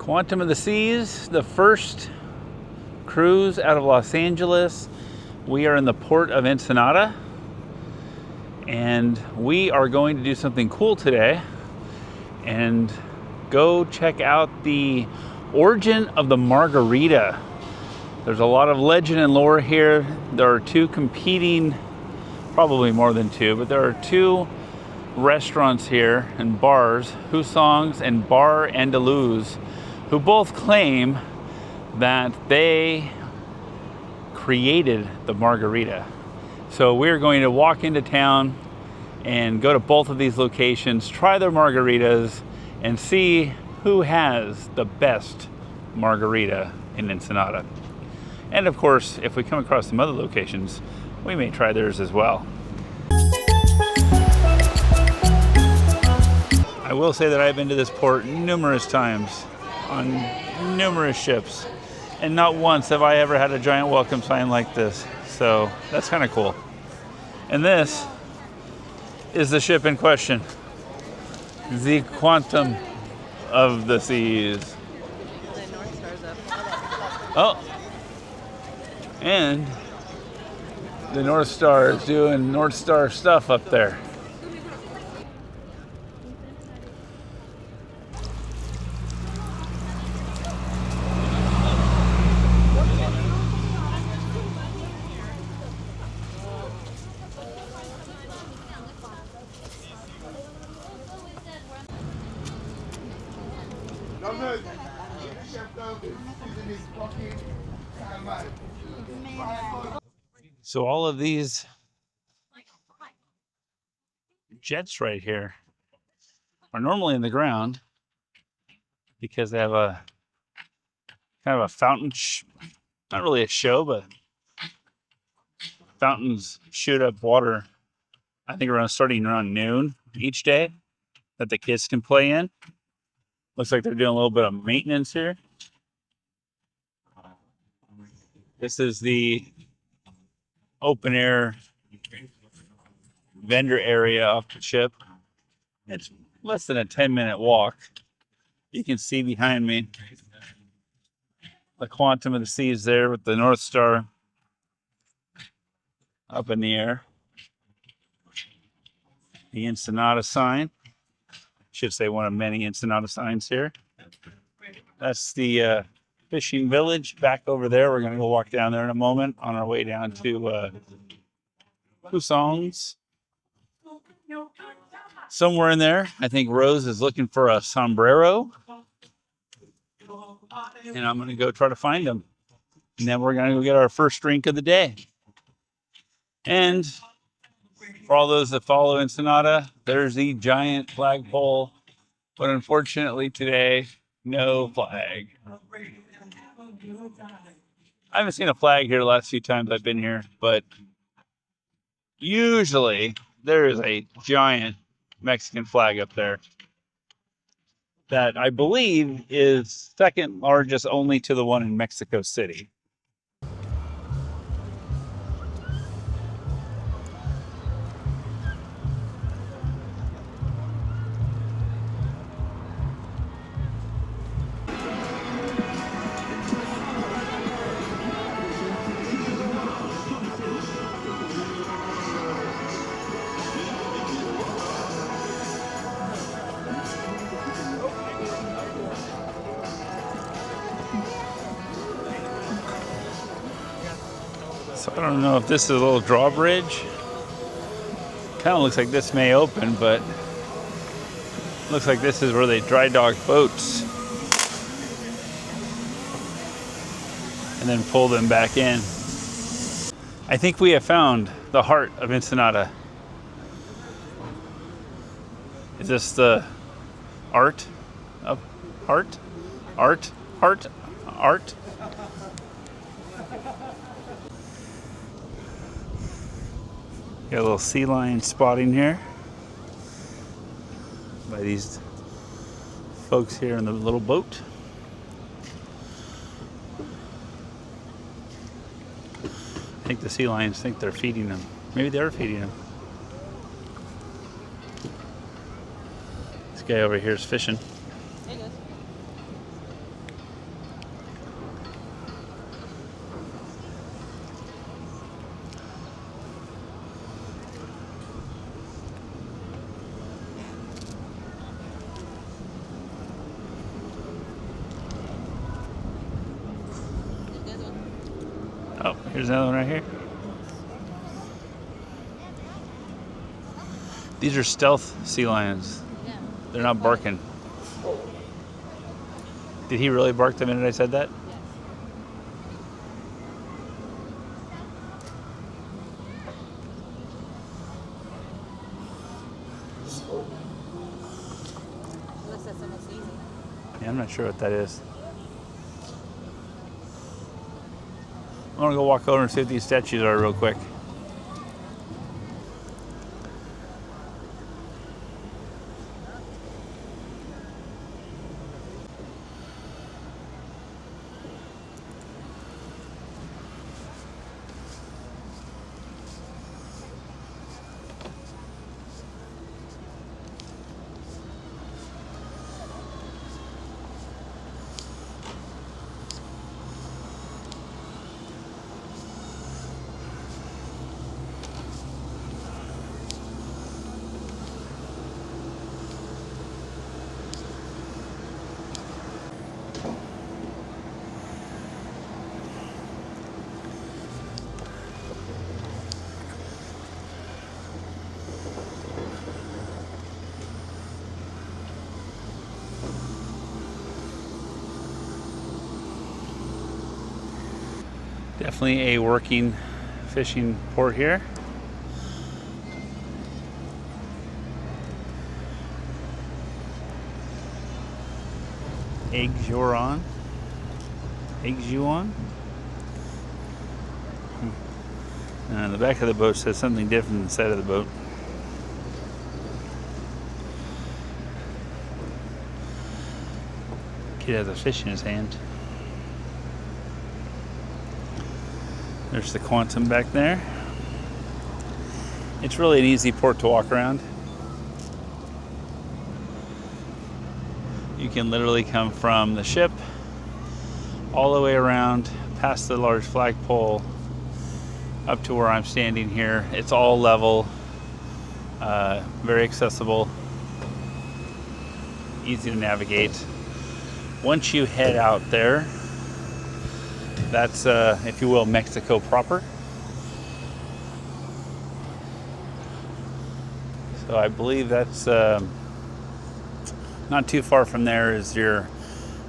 Quantum of the Seas, the first cruise out of Los Angeles. We are in the port of Ensenada, and we are going to do something cool today and go check out the origin of the margarita. There's a lot of legend and lore here. There are two competing, probably more than two, but there are two restaurants here and bars, Hussong's and Bar Andaluz, who both claim that they created the margarita. So we're going to walk into town and go to both of these locations, try their margaritas, and see who has the best margarita in Ensenada. And of course, if we come across some other locations, we may try theirs as well. I will say that I've been to this port numerous times on numerous ships, and not once have I ever had a giant welcome sign like this. So that's kind of cool. And this is the ship in question, the Quantum of the Seas. Oh, and the North Star is doing North Star stuff up there. So all of these jets right here are normally in the ground because they have a kind of a fountain, not really a show, but fountains shoot up water, I think starting around noon each day that the kids can play in. Looks like they're doing a little bit of maintenance here. This is the open air vendor area off the ship. It's less than a 10-minute walk. You can see behind me the Quantum of the Seas there with the North Star up in the air. The Ensenada sign. Should say one of many Ensenada signs here. That's the fishing village back over there. We're going to go walk down there in a moment on our way down to Hussong's. Somewhere in there, I think Rose is looking for a sombrero. And I'm going to go try to find them. And then we're going to go get our first drink of the day. And for all those that follow Ensenada, there's the giant flagpole. But unfortunately today, no flag. I haven't seen a flag here the last few times I've been here, but usually there is a giant Mexican flag up there that I believe is second largest only to the one in Mexico City. So I don't know if this is a little drawbridge. Kind of looks like this may open, but looks like this is where they dry dock boats and then pull them back in. I think we have found the heart of Ensenada. Is this the art of art? Art? Got a little sea lion spotting here by these folks here in the little boat. I think the sea lions think they're feeding them. Maybe they are feeding them. This guy over here is fishing. Here's another one right here. These are stealth sea lions. Yeah. They're not barking. Did he really bark the minute I said that? Unless that's almost easy. Yeah, I'm not sure what that is. I'm gonna go walk over and see what these statues are real quick. Definitely a working fishing port here. Eggs you're on. Eggs you on. The back of the boat says something different than the side of the boat. Kid has a fish in his hand. There's the Quantum back there. It's really an easy port to walk around. You can literally come from the ship all the way around past the large flagpole up to where I'm standing here. It's all level, very accessible, easy to navigate. Once you head out there, that's, if you will, Mexico proper. So I believe that's not too far from there is your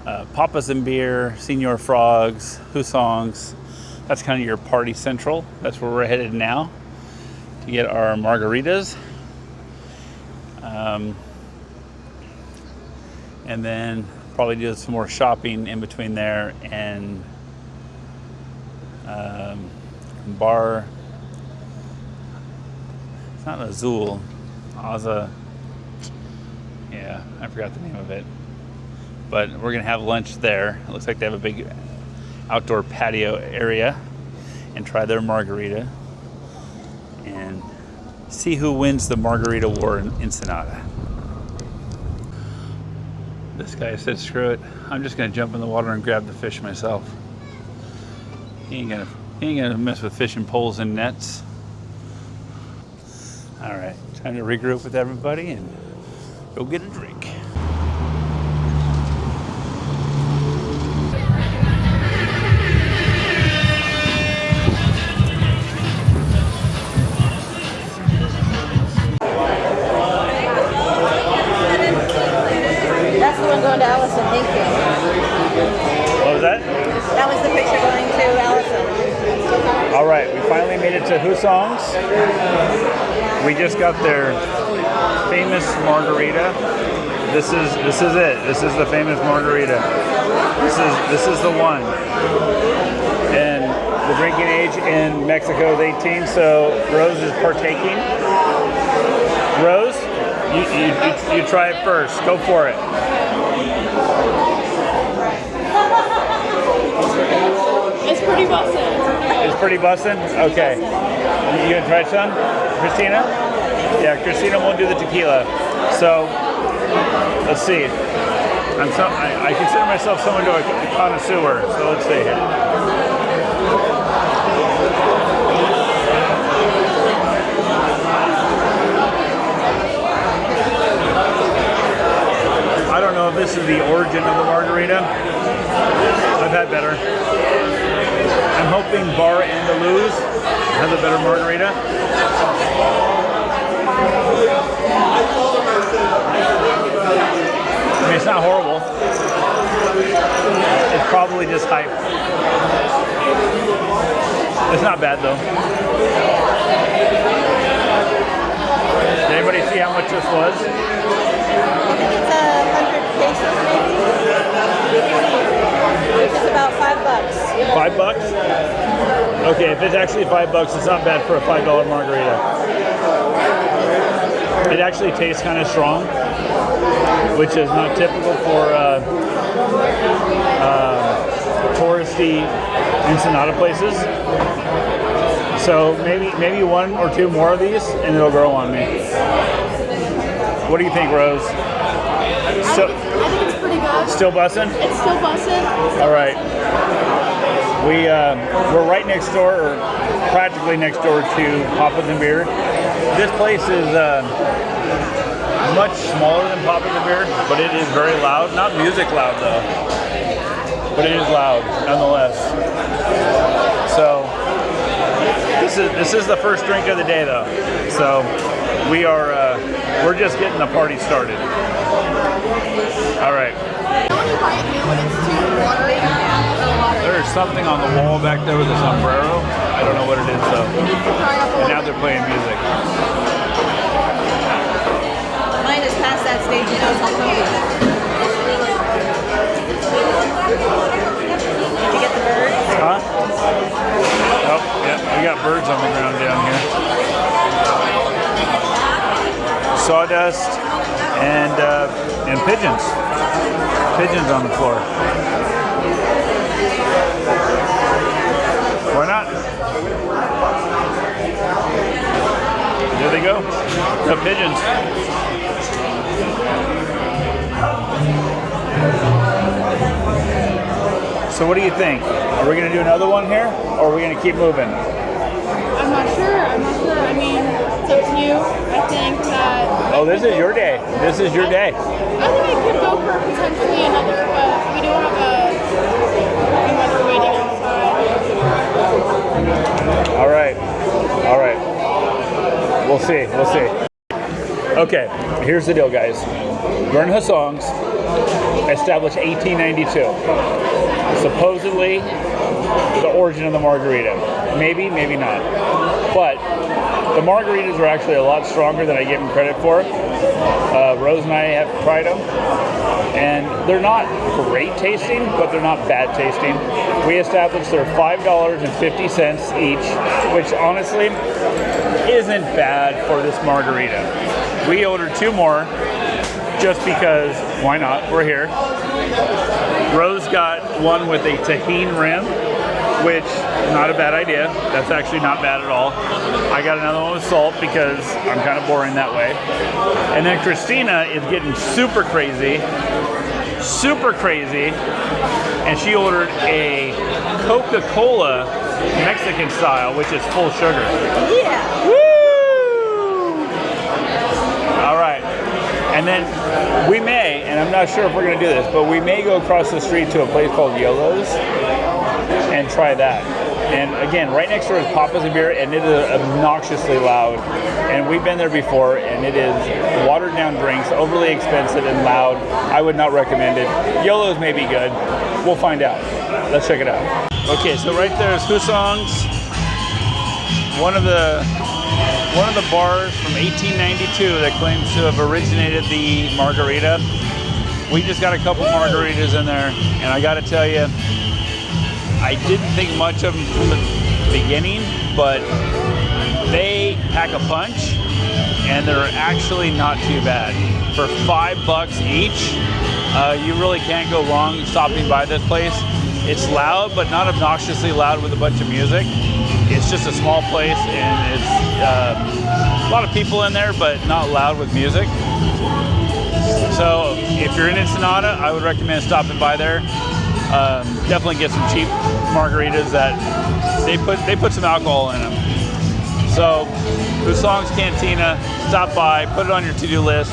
Papas and Beer, Senor Frogs, Hussongs. That's kind of your party central. That's where we're headed now to get our margaritas. And then probably do some more shopping in between there and Bar, it's not Azul, Aza, yeah, I forgot the name of it. But we're gonna have lunch there. It looks like they have a big outdoor patio area and try their margarita and see who wins the margarita war in Ensenada. This guy said, screw it, I'm just gonna jump in the water and grab the fish myself. He ain't gonna mess with fishing poles and nets. All right, time to regroup with everybody and go get a drink. That's the one going to Allison, thank you. What was that? That was the picture going to Allison. All right, we finally made it to Hussong's. We just got their famous margarita. This is it. This is the famous margarita. This is the one. And the drinking age in Mexico is 18, so Rose is partaking. Rose, you try it first. Go for it. It's pretty busted. It's pretty bussin'? Okay. You gonna try some? Christina? Yeah, Christina won't do the tequila. So, let's see. I consider myself someone to a connoisseur, so let's see here. I don't know if this is the origin of the margarita. I've had better. I'm hoping Bar Andaluz has a better margarita. I mean, it's not horrible. It's probably just hype. It's not bad though. Did anybody see how much this was? I think it's 100 pesos maybe. Which is about $5. $5? Okay, if it's actually $5, it's not bad for a $5 margarita. It actually tastes kind of strong, which is not typical for touristy Ensenada places. So maybe one or two more of these, and it'll grow on me. What do you think, Rose? I think it's pretty good. Still bussin'? It's still bussin'. All right. We're right next door, or practically next door to Papa's and Beer. This place is much smaller than Papa's and Beer, but it is very loud. Not music loud though, but it is loud nonetheless. So this is the first drink of the day though. So we're just getting the party started. All right. There's something on the wall back there with a sombrero. I don't know what it is though. And now they're playing music. Mine is past that stage, you know, it's all over. Did you get the birds? Huh? Oh, yep, we got birds on the ground down here. Sawdust and pigeons. Pigeons on the floor. Why not? There they go. The pigeons. So what do you think? Are we going to do another one here, or are we going to keep moving? I'm not sure. I mean, it's up to you. I think that... Oh, this is your day. This is your day. I think I could go for potentially another, but we do have another waiting outside. All right. All right. We'll see. We'll see. Okay, here's the deal, guys. We're in Hussong's, established 1892. Supposedly the origin of the margarita. Maybe, maybe not. But the margaritas are actually a lot stronger than I give them credit for. Rose and I have tried them, and they're not great tasting, but they're not bad tasting. We established they're $5.50 each, which honestly isn't bad for this margarita. We ordered two more just because, why not? We're here. Rose got one with a tahini rim, which is not a bad idea. That's actually not bad at all. I got another one with salt because I'm kind of boring that way. And then Christina is getting super crazy, and she ordered a Coca-Cola Mexican style, which is full sugar. Yeah. Woo! All right. And then we may, and I'm not sure if we're going to do this, but we may go across the street to a place called YOLO's and try that. And again, right next door is Papa's and Beer, and it is obnoxiously loud. And we've been there before, and it is watered down drinks, overly expensive and loud. I would not recommend it. YOLO's may be good. We'll find out. Let's check it out. Okay, so right there is Hussong's, one of the bars from 1892 that claims to have originated the margarita. We just got a couple margaritas in there, and I got to tell you, I didn't think much of them from the beginning, but they pack a punch, and they're actually not too bad. For $5 each, you really can't go wrong stopping by this place. It's loud, but not obnoxiously loud with a bunch of music. It's just a small place, and it's a lot of people in there, but not loud with music. So if you're in Ensenada, I would recommend stopping by there. Definitely get some cheap margaritas that they put some alcohol in them. So Hussong's Cantina, stop by, put it on your to-do list.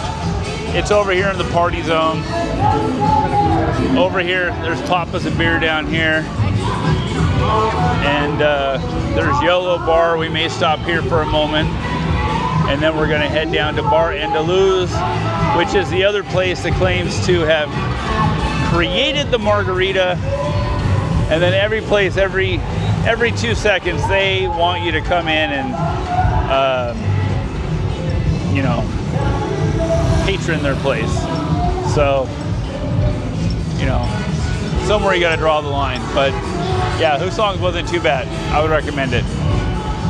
It's over here in the party zone. Over here, there's Papa's and Beer down here. And there's YOLO Bar. We may stop here for a moment. And then we're going to head down to Bar Andaluz, which is the other place that claims to have created the margarita. And then every place, every 2 seconds, they want you to come in and, you know, patron their place. So, you know, somewhere you got to draw the line. But yeah, Hussong's wasn't too bad. I would recommend it.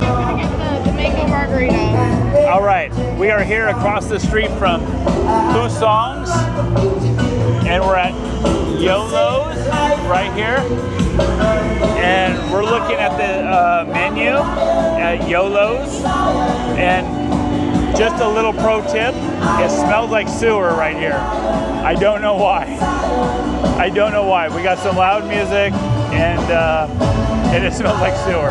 I'm gonna get the mango margarita. All right, we are here across the street from Hussong's, and we're at YOLO's right here. And we're looking at the menu at YOLO's. And just a little pro tip, it smells like sewer right here. I don't know why. I don't know why. We got some loud music and it smells like sewer.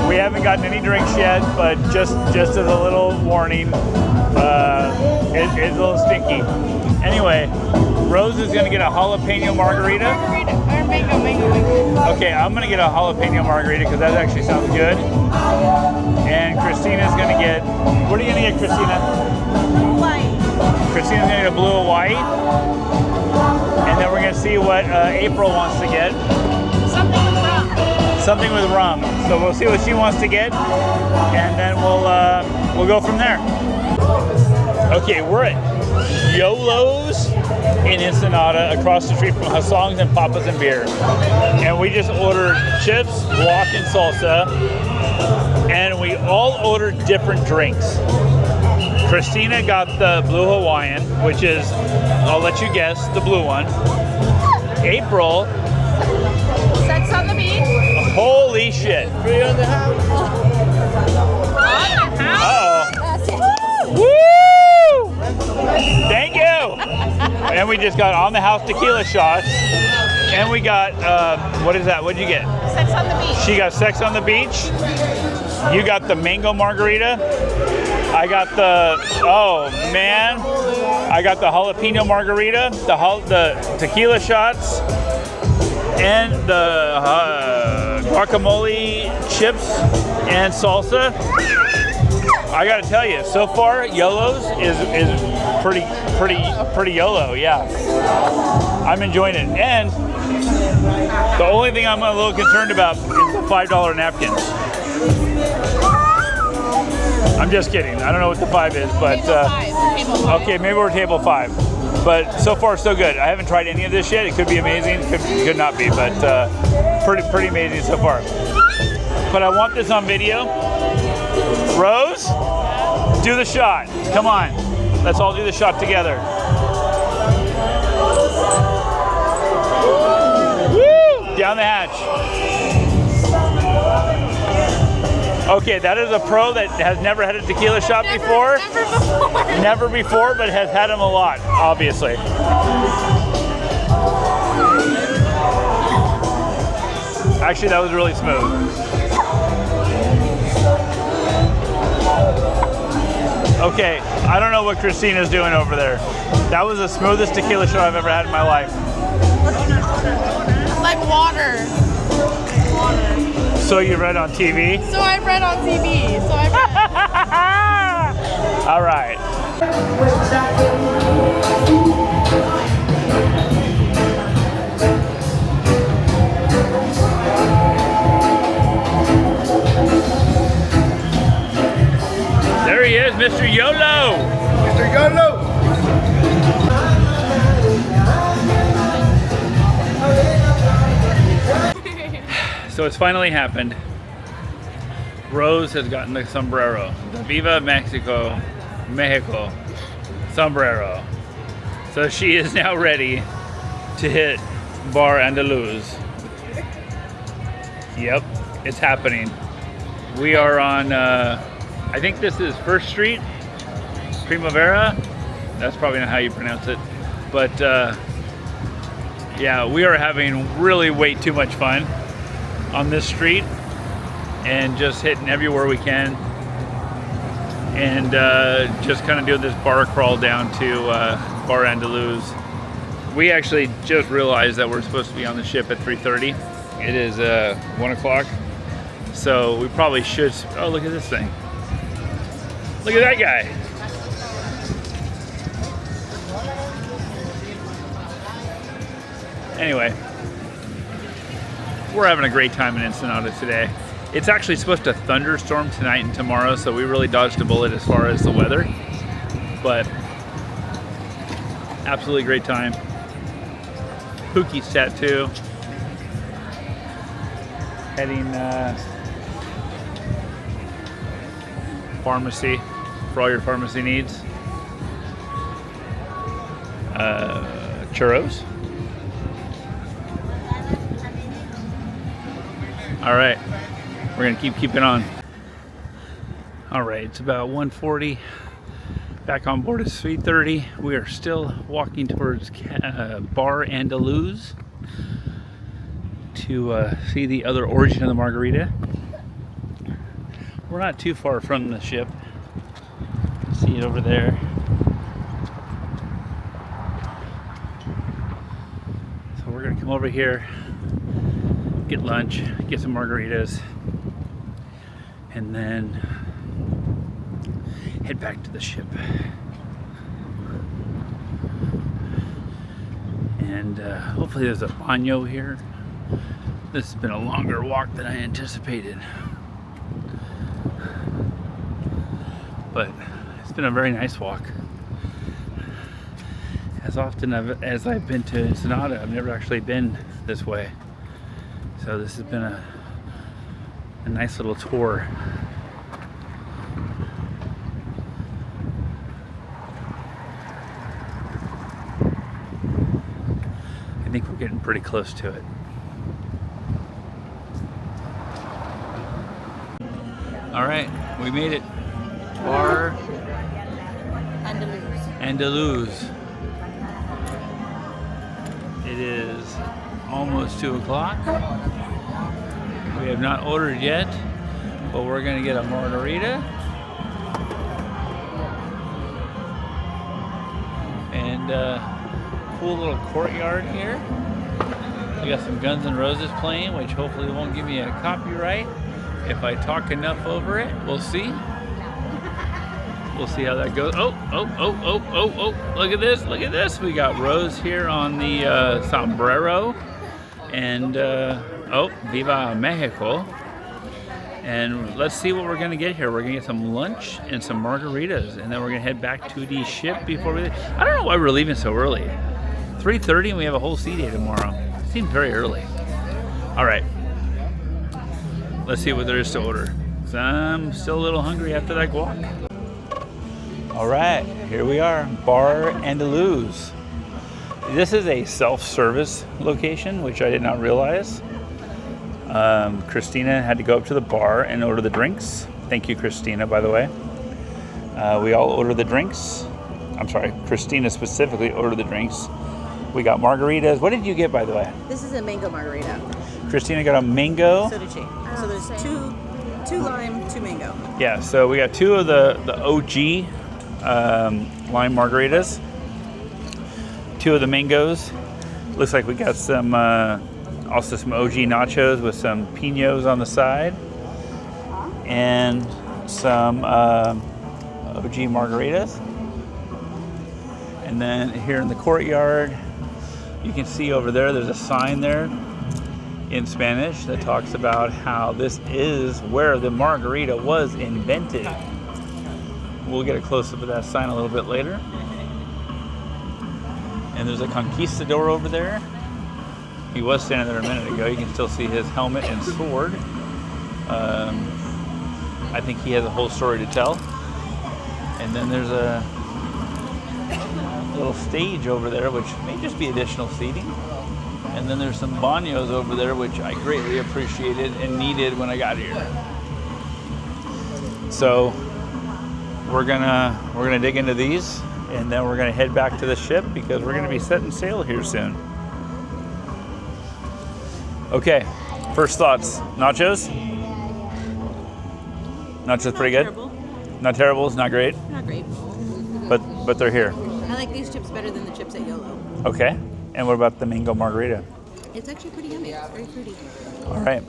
We haven't gotten any drinks yet, but just as a little warning, it's a little stinky. Anyway, Rose is gonna get a jalapeno margarita. Margarita, or mango. Okay, I'm gonna get a jalapeno margarita because that actually sounds good. And Christina's gonna get, what are you gonna get, Christina? White. Christina's gonna get a blue or white. And then we're gonna see what April wants to get. Something with rum. Something with rum. So we'll see what she wants to get, and then we'll go from there. Okay, we're at YOLO's in Ensenada, across the street from Hussong's and Papas and Beer. And we just ordered chips, guac, and salsa, and we all ordered different drinks. Christina got the Blue Hawaiian, which is, I'll let you guess, the blue one. April, Sex on the beach. holy shit. Free on the house. Uh-oh. That's it. Woo! Thank you. And we just got on the house tequila shots. And we got, what is that? What did you get? Sex on the beach. She got Sex on the Beach. You got the mango margarita. I got the, oh man. I got the jalapeno margarita, the tequila shots, and the guacamole chips and salsa. I gotta tell you, so far YOLO's is pretty YOLO, yeah. I'm enjoying it. And the only thing I'm a little concerned about is the $5 napkins. I'm just kidding. I don't know what the 5 is, but Table five. okay, maybe we're table 5. But so far so good. I haven't tried any of this yet. It could be amazing, could not be, but pretty amazing so far. But I want this on video. Rose, do the shot. Come on. Let's all do the shot together. Woo! Down the hatch. Okay, that is a pro that has never had a tequila shot before. Never before, but has had them a lot, obviously. Actually, that was really smooth. Okay, I don't know what Christina's doing over there. That was the smoothest tequila shot I've ever had in my life. Like water. So you read on TV? So I read on TV. All right. There he is, Mr. YOLO. Mr. YOLO. So it's finally happened. Rose has gotten the sombrero, the Viva Mexico sombrero. So she is now ready to hit Bar Andaluz. Yep, it's happening. We are on, I think this is First Street, Primavera. That's probably not how you pronounce it. But yeah, we are having really way too much fun on this street and just hitting everywhere we can, and just kind of doing this bar crawl down to Bar Andaluz. We actually just realized that we're supposed to be on the ship at 3:30, It is 1 o'clock, so we probably should. Oh, look at this thing! Look at that guy! Anyway, we're having a great time in Ensenada today. It's actually supposed to thunderstorm tonight and tomorrow, so we really dodged a bullet as far as the weather. But absolutely great time. Pookie's tattoo. Heading pharmacy for all your pharmacy needs. Churros. All right, we're gonna keep keeping on. All right, it's about 1:40. Back on board is 3:30. We are still walking towards Bar Andaluz to see the other origin of the margarita. We're not too far from the ship. See it over there. So we're gonna come over here, get lunch, get some margaritas, and then head back to the ship. And hopefully there's a baño here. This has been a longer walk than I anticipated. But it's been a very nice walk. As often as I've been to Ensenada, I've never actually been this way. So this has been a nice little tour. I think we're getting pretty close to it. All right, we made it. Bar Andaluz. It is almost 2 o'clock. We have not ordered yet, but we're gonna get a margarita and cool little courtyard here. We got some Guns N' Roses playing, which hopefully won't give me a copyright if I talk enough over it. We'll see. We'll see how that goes. Oh, look at this, look at this. We got Rose here on the sombrero. And, oh, Viva Mexico. And let's see what we're gonna get here. We're gonna get some lunch and some margaritas, and then we're gonna head back to the ship before we leave. I don't know why we're leaving so early. 3:30 and we have a whole sea day tomorrow. Seems very early. All right, let's see what there is to order. 'Cause I'm still a little hungry after that walk. All right, here we are, Bar Andaluz. This is a self-service location, which I did not realize. Christina had to go up to the bar and order the drinks. Thank you, Christina, by the way. We all ordered the drinks. I'm sorry, Christina specifically ordered the drinks. We got margaritas. What did you get, by the way? This is a mango margarita. Christina got a mango. So did she. So there's two lime, two mango. Yeah, so we got two of the OG lime margaritas. Two of the mangoes. Looks like we got some also some OG nachos with some pinos on the side, and some OG margaritas. And then here in the courtyard, you can see over there, there's a sign there in Spanish that talks about how this is where the margarita was invented. We'll get a close-up of that sign a little bit later. And there's a conquistador over there. He was standing there a minute ago. You can still see his helmet and sword. I think he has a whole story to tell. And then there's a little stage over there, which may just be additional seating. And then there's some baños over there, which I greatly appreciated and needed when I got here. So we're gonna dig into these, and then we're gonna head back to the ship because we're gonna be setting sail here soon. Okay, first thoughts. Nachos? Nachos pretty good? Terrible. Not terrible, it's not great, Not great. but they're here. I like these chips better than the chips at YOLO. Okay, and what about the mango margarita? It's actually pretty yummy. It's very fruity. All right.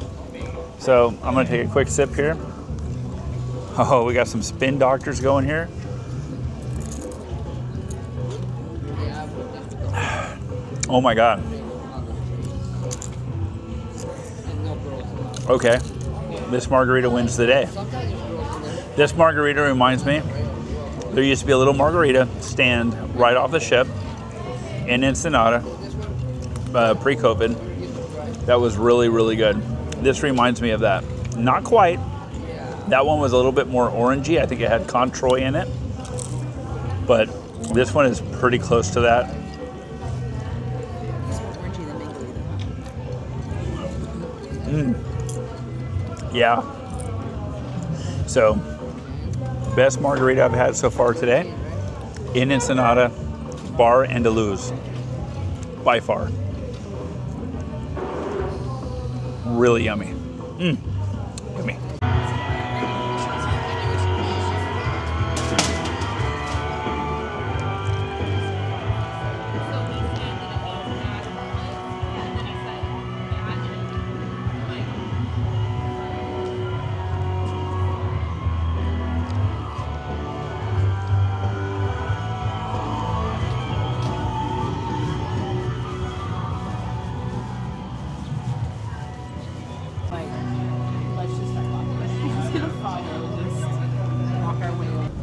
So I'm gonna take a quick sip here. Oh, we got some spin doctors going here. Oh my God. Okay, this margarita wins the day. This margarita reminds me, there used to be a little margarita stand right off the ship in Ensenada, pre-COVID. That was really, really good. This reminds me of that. Not quite. That one was a little bit more orangey. I think it had Controy in it. But this one is pretty close to that. It's more orangey than mango. Yeah. So, best margarita I've had so far today in Ensenada, Bar Andaluz, by far. Really yummy. Yummy.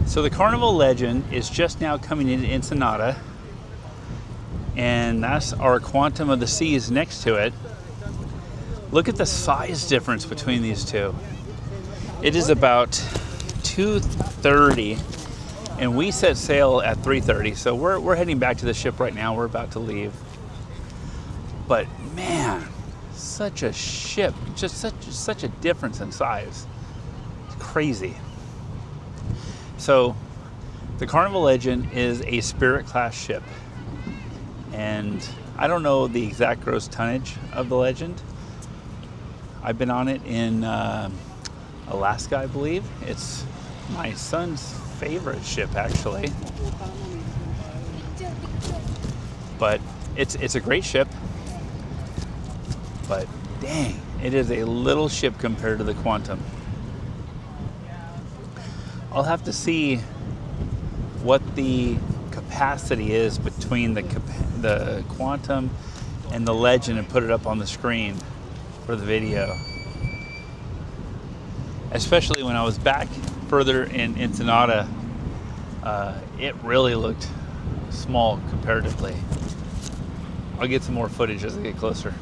So the Carnival Legend is just now coming into Ensenada, and that's our Quantum of the Seas next to it. Look at the size difference between these two. It is about 2:30, and we set sail at 3:30, so we're heading back to the ship right now. We're about to leave. But man, such a ship, just such a difference in size. It's crazy. So, the Carnival Legend is a Spirit class ship, and I don't know the exact gross tonnage of the Legend. I've been on it in Alaska, I believe. It's my son's favorite ship, actually. But it's a great ship. But dang, it is a little ship compared to the Quantum. I'll have to see what the capacity is between the Quantum and the Legend and put it up on the screen for the video. Especially when I was back further in Ensenada, it really looked small comparatively. I'll get some more footage as I get closer.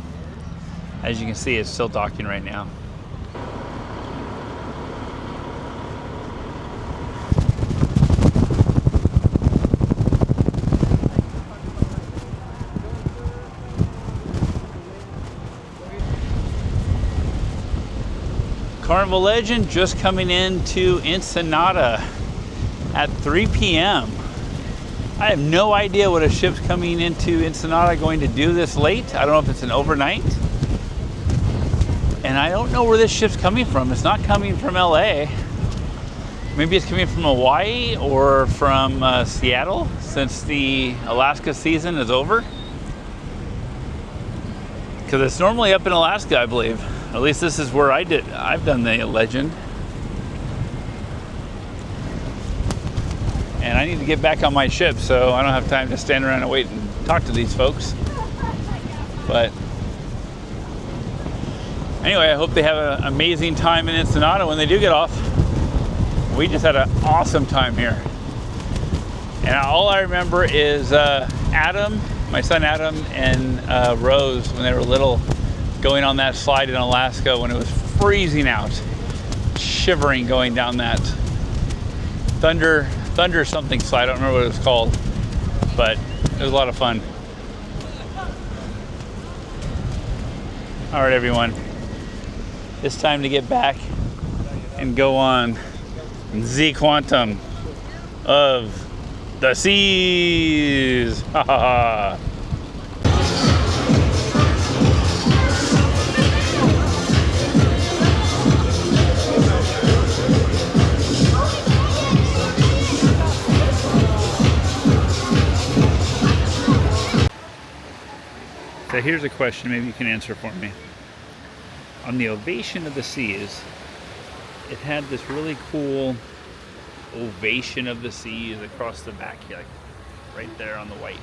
As you can see, it's still docking right now. Carnival Legend just coming into Ensenada at 3 p.m. I have no idea what a ship's coming into Ensenada going to do this late. I don't know if it's an overnight. And I don't know where this ship's coming from. It's not coming from LA. Maybe it's coming from Hawaii or from Seattle, since the Alaska season is over. Because it's normally up in Alaska, I believe. At least this is where I've done the Legend. And I need to get back on my ship, so I don't have time to stand around and wait and talk to these folks. But anyway, I hope they have an amazing time in Ensenada when they do get off. We just had an awesome time here. And all I remember is Adam, my son Adam, and Rose, when they were little, going on that slide in Alaska when it was freezing out, shivering going down that thunder something slide. I don't remember what it was called, but it was a lot of fun. All right, everyone, it's time to get back and go on the Quantum of the Seas. Ha ha ha. So here's a question maybe you can answer for me. On the Ovation of the Seas, it had this really cool ovation of the seas across the back here, like right there on the white.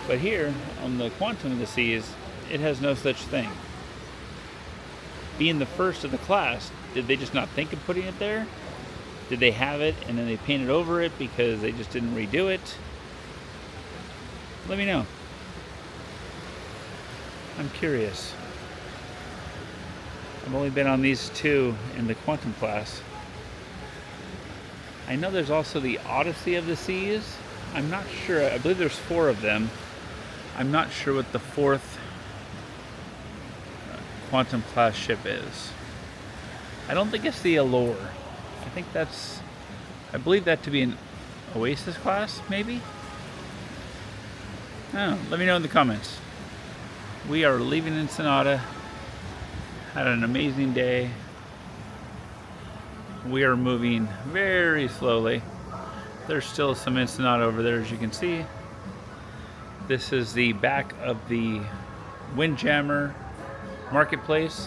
But here, on the Quantum of the Seas, it has no such thing. Being the first of the class, did they just not think of putting it there? Did they have it and then they painted over it because they just didn't redo it? Let me know. I'm curious. I've only been on these two in the Quantum class. I know there's also the Odyssey of the Seas. I'm not sure. I believe there's 4 of them. I'm not sure what the 4th Quantum class ship is. I don't think it's the Allure. I believe that to be an Oasis class, maybe? Oh, let me know in the comments. We are leaving Ensenada. Had an amazing day. We are moving very slowly. There's still some Ensenada over there, as you can see. This is the back of the Windjammer Marketplace,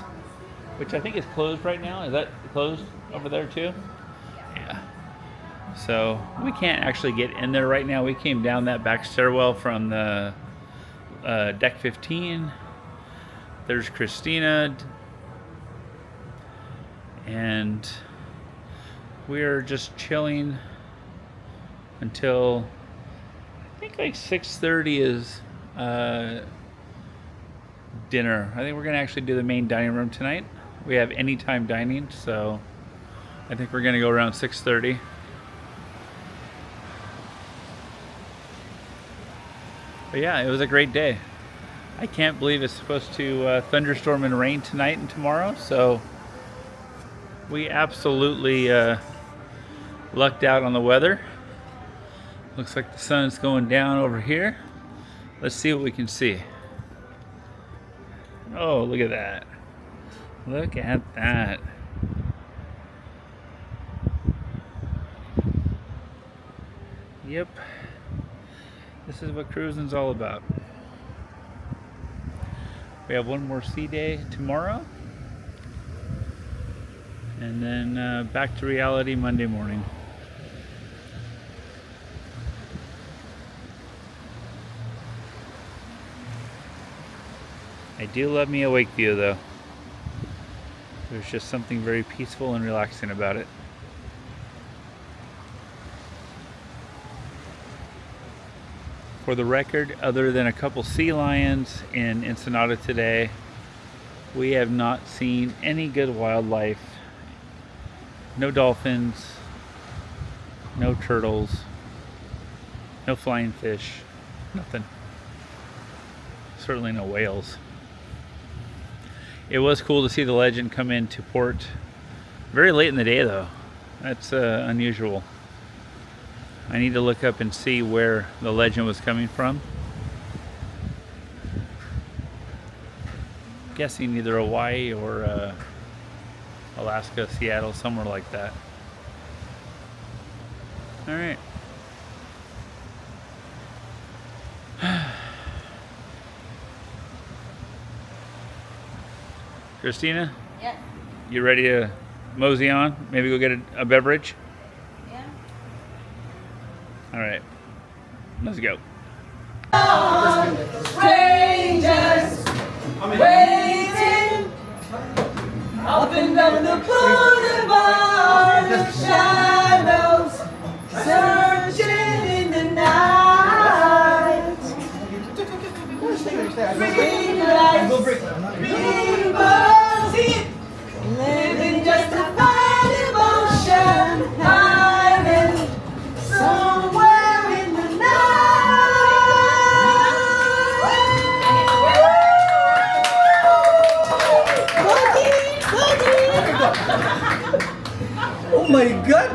which I think is closed right now. Is that closed over there too? Yeah. So we can't actually get in there right now. We came down that back stairwell from the deck 15. There's Christina. And we're just chilling until I think like 6:30 is dinner. I think we're gonna actually do the main dining room tonight. We have anytime dining, so I think we're gonna go around 6:30. But yeah, it was a great day. I can't believe it's supposed to thunderstorm and rain tonight and tomorrow, so we absolutely lucked out on the weather. Looks like the sun's going down over here. Let's see what we can see. Oh, look at that. Look at that. Yep. This is what cruising's all about. We have one more sea day tomorrow. And then back to reality Monday morning. I do love me a wake view though. There's just something very peaceful and relaxing about it. For the record, other than a couple sea lions in Ensenada today, we have not seen any good wildlife. No dolphins, no turtles, no flying fish, nothing. Certainly no whales. It was cool to see the Legend come into port very late in the day though. That's unusual. I need to look up and see where the Legend was coming from. I'm guessing either Hawaii or Alaska, Seattle, somewhere like that. All right. Christina? Yeah. You ready to mosey on? Maybe go get a beverage? Yeah. All right. Let's go. Strangers waiting up and down the boulevard of shadows, searching in the night. Green lights, rainbows, living just a fine emotion, hiding somewhere in the night. Oh my god!